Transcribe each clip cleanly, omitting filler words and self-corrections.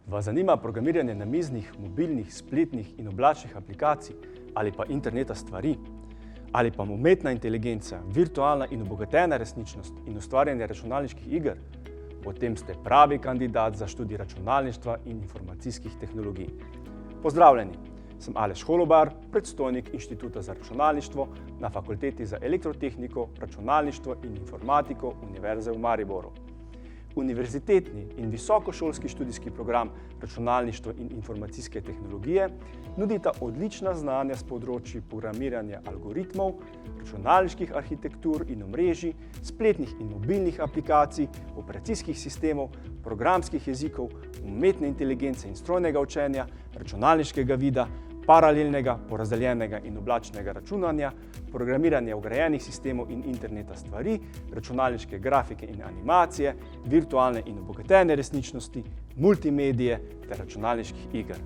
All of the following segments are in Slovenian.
Vas zanima programiranje namiznih, mobilnih, spletnih in oblačnih aplikacij ali pa interneta stvari? Ali pa umetna inteligenca, virtualna in obogatena resničnost in ustvarjanje računalniških iger? Potem ste pravi kandidat za študij računalništva in informacijskih tehnologij. Pozdravljeni, sem Aleš Holobar, predstojnik Inštituta za računalništvo na Fakulteti za elektrotehniko, računalništvo in informatiko Univerze v Mariboru. Univerzitetni in visokošolski študijski program računalništvo in informacijske tehnologije nudita odlična znanja s področji programiranja algoritmov, računalniških arhitektur in omrežij, spletnih in mobilnih aplikacij, operacijskih sistemov, programskih jezikov, umetne inteligence in strojnega učenja, računalniškega vida, paralelnega, porazdeljenega in oblačnega računanja, programiranja vgrajenih sistemov in interneta stvari, računalniške grafike in animacije, virtualne in obogatene resničnosti, multimedije ter računalniških iger.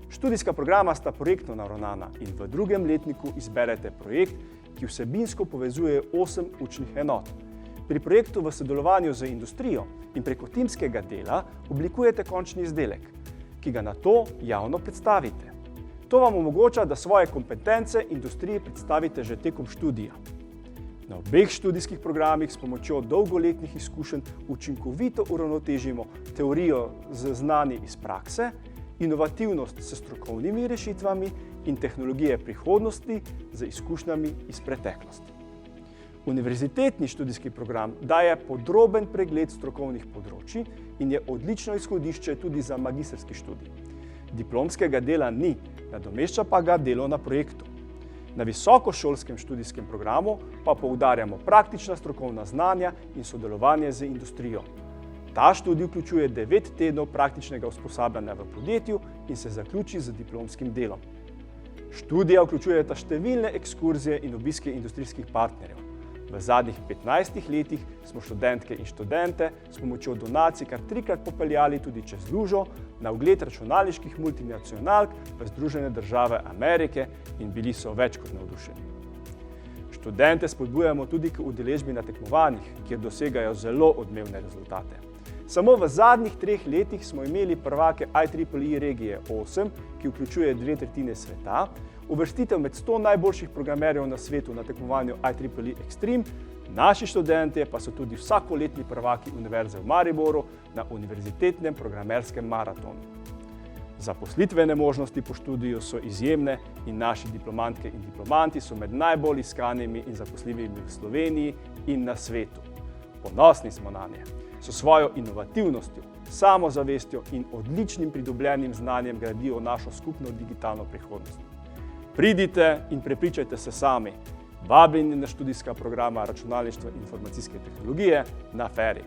Študijska programa sta projektno naravnana in v drugem letniku izberete projekt, ki vsebinsko povezuje 8 učnih enot. Pri projektu v sodelovanju z industrijo in preko timskega dela oblikujete končni izdelek, ki ga nato javno predstavite. To vam omogoča, da svoje kompetence industriji predstavite že tekom študija. Na obeh študijskih programih s pomočjo dolgoletnih izkušenj učinkovito uravnotežimo teorijo z znanji iz prakse, inovativnost s strokovnimi rešitvami in tehnologije prihodnosti z izkušnjami iz preteklosti. Univerzitetni študijski program daje podroben pregled strokovnih področij in je odlično izhodišče tudi za magistrski študij. Diplomskega dela ni, nadomešča pa ga delo na projektu. Na visokošolskem študijskem programu pa poudarjamo praktična strokovna znanja in sodelovanje z industrijo. Ta študij vključuje 9 tednov praktičnega usposabljanja v podjetju in se zaključi z diplomskim delom. Študija vključujeta številne ekskurzije in obiske industrijskih partnerjev. V zadnjih 15 letih smo študentke in študente s pomočjo donacij kar 3-krat popeljali tudi čez lužo na ogled računalniških multinacionalk v Združene države Amerike in bili so več kot navdušeni. Študente spodbujamo tudi k udeležbi na tekmovanjih, kjer dosegajo zelo odmevne rezultate. Samo v zadnjih 3 letih smo imeli prvake IEEE regije 8, ki vključuje 2/3 sveta, uvrstitev med 100 najboljših programerjev na svetu na tekmovanju IEEE Extreme, naši študentje pa so tudi vsakoletni prvaki Univerze v Mariboru na univerzitetnem programerskem maratonu. Zaposlitvene možnosti po študiju so izjemne in naši diplomantke in diplomanti so med najbolj iskanimi in zaposljivimi v Sloveniji in na svetu. Ponosni smo nanje. S svojo inovativnostjo, samozavestjo in odličnim pridobljenim znanjem gradijo našo skupno digitalno prihodnost. Pridite in prepričajte se sami. Vabljeni na študijska programa računalništva in informacijske tehnologije na FERI.